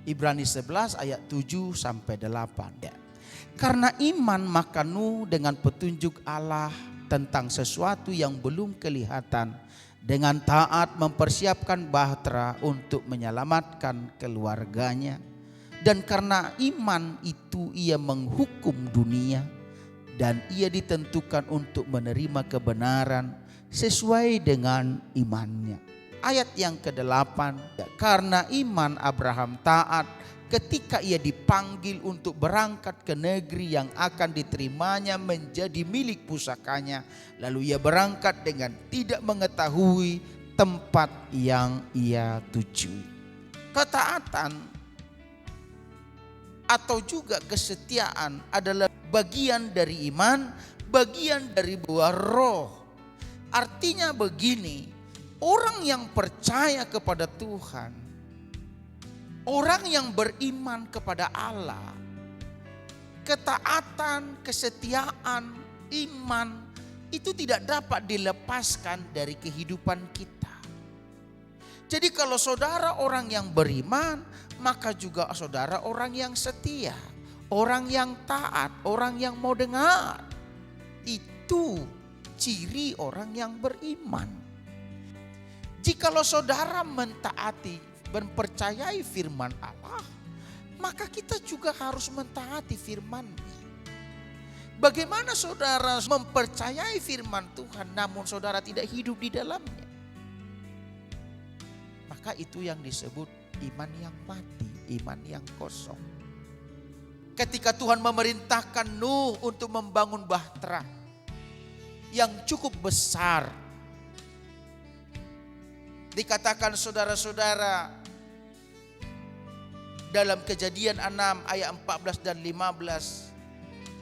Ibrani 11 ayat 7 sampai 8. Ya. Karena iman maka Nuh dengan petunjuk Allah tentang sesuatu yang belum kelihatan, dengan taat mempersiapkan bahtera untuk menyelamatkan keluarganya. Dan karena iman itu ia menghukum dunia, dan ia ditentukan untuk menerima kebenaran sesuai dengan imannya. Ayat yang ke-8, karena iman Abraham taat ketika ia dipanggil untuk berangkat ke negeri yang akan diterimanya menjadi milik pusakanya. Lalu ia berangkat dengan tidak mengetahui tempat yang ia tuju. Ketaatan atau juga kesetiaan adalah bagian dari iman, bagian dari buah roh. Artinya begini, orang yang percaya kepada Tuhan, orang yang beriman kepada Allah, ketaatan, kesetiaan, iman itu tidak dapat dilepaskan dari kehidupan kita. Jadi kalau saudara orang yang beriman, maka juga saudara orang yang setia, orang yang taat, orang yang mau dengar. Itu ciri orang yang beriman. Jikalau saudara mentaati dan percayai firman Allah, maka kita juga harus mentaati firman-Nya. Bagaimana saudara mempercayai firman Tuhan namun saudara tidak hidup di dalamnya? Maka itu yang disebut iman yang mati, iman yang kosong. Ketika Tuhan memerintahkan Nuh untuk membangun bahtera yang cukup besar, dikatakan saudara-saudara dalam Kejadian 6 ayat 14 dan 15,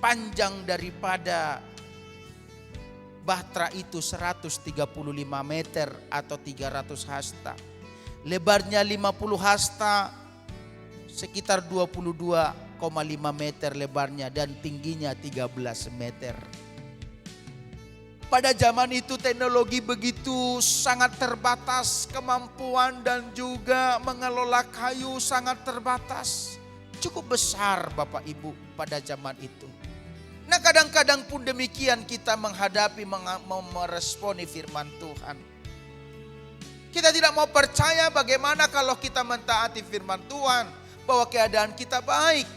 panjang daripada bahtera itu 135 meter atau 300 hasta. Lebarnya 50 hasta, sekitar 22,5 meter lebarnya, dan tingginya 13 meter. Pada zaman itu teknologi begitu sangat terbatas, kemampuan dan juga mengelola kayu sangat terbatas. Cukup besar Bapak Ibu pada zaman itu. Nah kadang-kadang pun demikian kita menghadapi, meresponi firman Tuhan. Kita tidak mau percaya bagaimana kalau kita mentaati firman Tuhan, bahwa keadaan kita baik.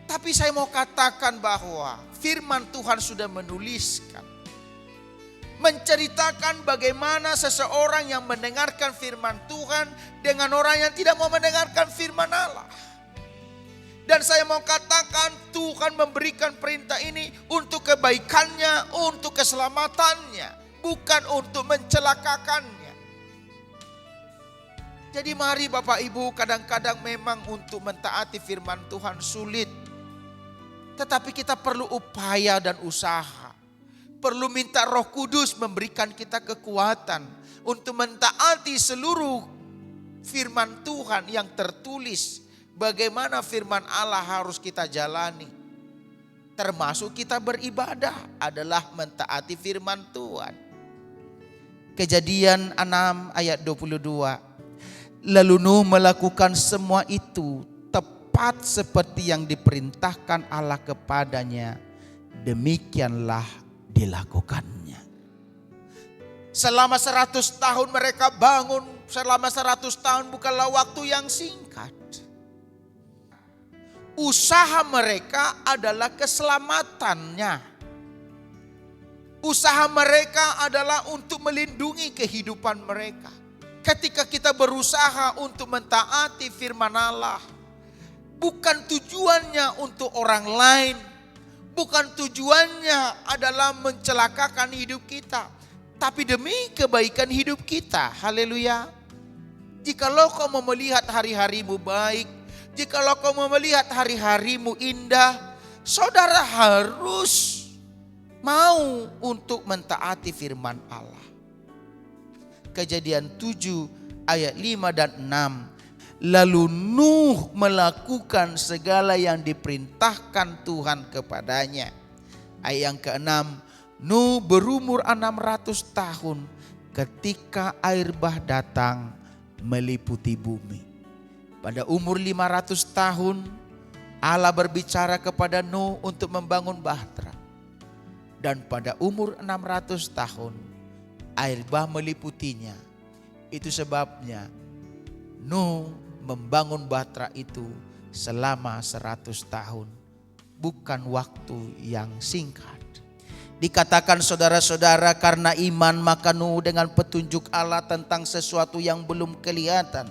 Tapi saya mau katakan bahwa firman Tuhan sudah menuliskan, menceritakan bagaimana seseorang yang mendengarkan firman Tuhan dengan orang yang tidak mau mendengarkan firman Allah. Dan saya mau katakan Tuhan memberikan perintah ini untuk kebaikannya, untuk keselamatannya, bukan untuk mencelakakannya. Jadi mari Bapak Ibu, kadang-kadang memang untuk mentaati firman Tuhan sulit. Tetapi kita perlu upaya dan usaha. Perlu minta Roh Kudus memberikan kita kekuatan untuk mentaati seluruh firman Tuhan yang tertulis. Bagaimana firman Allah harus kita jalani. Termasuk kita beribadah adalah mentaati firman Tuhan. Kejadian 6 ayat 22. Lalu Nuh melakukan semua itu tepat seperti yang diperintahkan Allah kepadanya. Demikianlah dilakukannya. Selama 100 tahun mereka bangun. Selama 100 tahun bukanlah waktu yang singkat. Usaha mereka adalah keselamatannya. Usaha mereka adalah untuk melindungi kehidupan mereka. Ketika kita berusaha untuk mentaati firman Allah, bukan tujuannya untuk orang lain, bukan tujuannya adalah mencelakakan hidup kita, tapi demi kebaikan hidup kita. Haleluya. Jikalau kau mau melihat hari-harimu baik, jikalau kau mau melihat hari-harimu indah, saudara harus mau untuk mentaati firman Allah. Kejadian 7 ayat 5 dan 6. Lalu Nuh melakukan segala yang diperintahkan Tuhan kepadanya. Ayat yang ke-6. Nuh berumur 600 tahun ketika air bah datang meliputi bumi. Pada umur 500 tahun Allah berbicara kepada Nuh untuk membangun bahtera. Dan pada umur 600 tahun air bah meliputinya. Itu sebabnya Nuh membangun bahtera itu selama 100 tahun. Bukan waktu yang singkat. Dikatakan saudara-saudara, karena iman maka Nuh dengan petunjuk Allah tentang sesuatu yang belum kelihatan,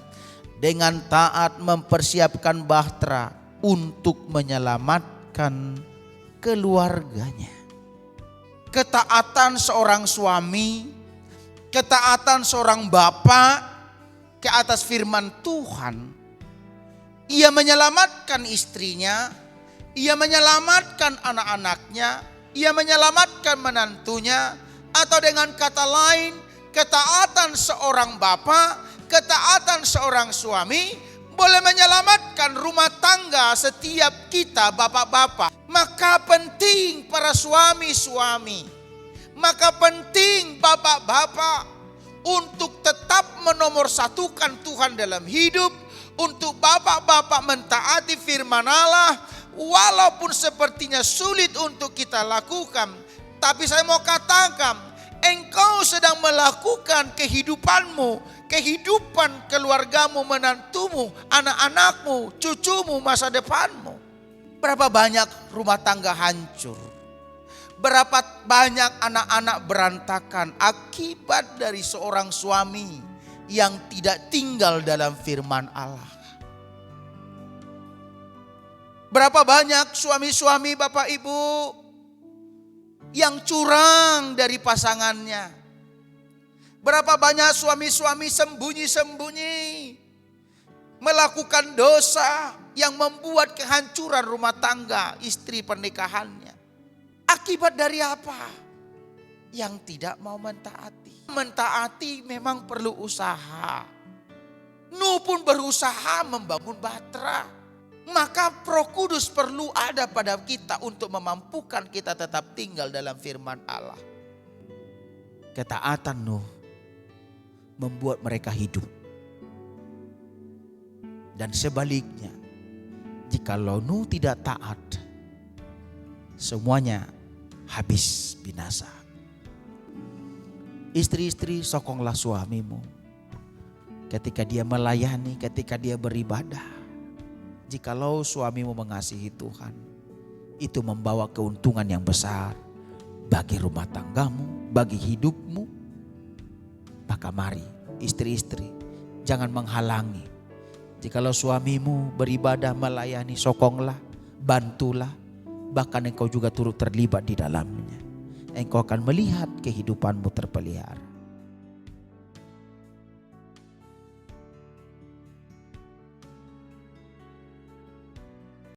dengan taat mempersiapkan bahtera untuk menyelamatkan keluarganya. Ketaatan seorang suami, ketaatan seorang bapak ke atas firman Tuhan, ia menyelamatkan istrinya, ia menyelamatkan anak-anaknya, ia menyelamatkan menantunya. Atau dengan kata lain, ketaatan seorang bapak, ketaatan seorang suami boleh menyelamatkan rumah tangga setiap kita bapak-bapak. Maka penting para suami-suami, maka penting bapak-bapak untuk tetap menomorsatukan Tuhan dalam hidup. Untuk bapak-bapak mentaati firman Allah, walaupun sepertinya sulit untuk kita lakukan. Tapi saya mau katakan, engkau sedang melakukan kehidupanmu, kehidupan keluargamu, menantumu, anak-anakmu, cucumu, masa depanmu. Berapa banyak rumah tangga hancur, berapa banyak anak-anak berantakan akibat dari seorang suami yang tidak tinggal dalam firman Allah. Berapa banyak suami-suami Bapak Ibu yang curang dari pasangannya. Berapa banyak suami-suami sembunyi-sembunyi melakukan dosa yang membuat kehancuran rumah tangga istri pernikahannya. Akibat dari apa? Yang tidak mau mentaati. Mentaati memang perlu usaha. Nuh pun berusaha membangun bahtera. Maka Roh Kudus perlu ada pada kita untuk memampukan kita tetap tinggal dalam firman Allah. Ketaatan Nuh membuat mereka hidup. Dan sebaliknya, jikalau Nuh tidak taat, semuanya habis binasa. Istri-istri, sokonglah suamimu ketika dia melayani, ketika dia beribadah. Jikalau suamimu mengasihi Tuhan, itu membawa keuntungan yang besar bagi rumah tanggamu, bagi hidupmu. Maka mari istri-istri, jangan menghalangi. Jikalau suamimu beribadah, melayani, sokonglah, bantulah. Bahkan engkau juga turut terlibat di dalamnya. Engkau akan melihat kehidupanmu terpelihara.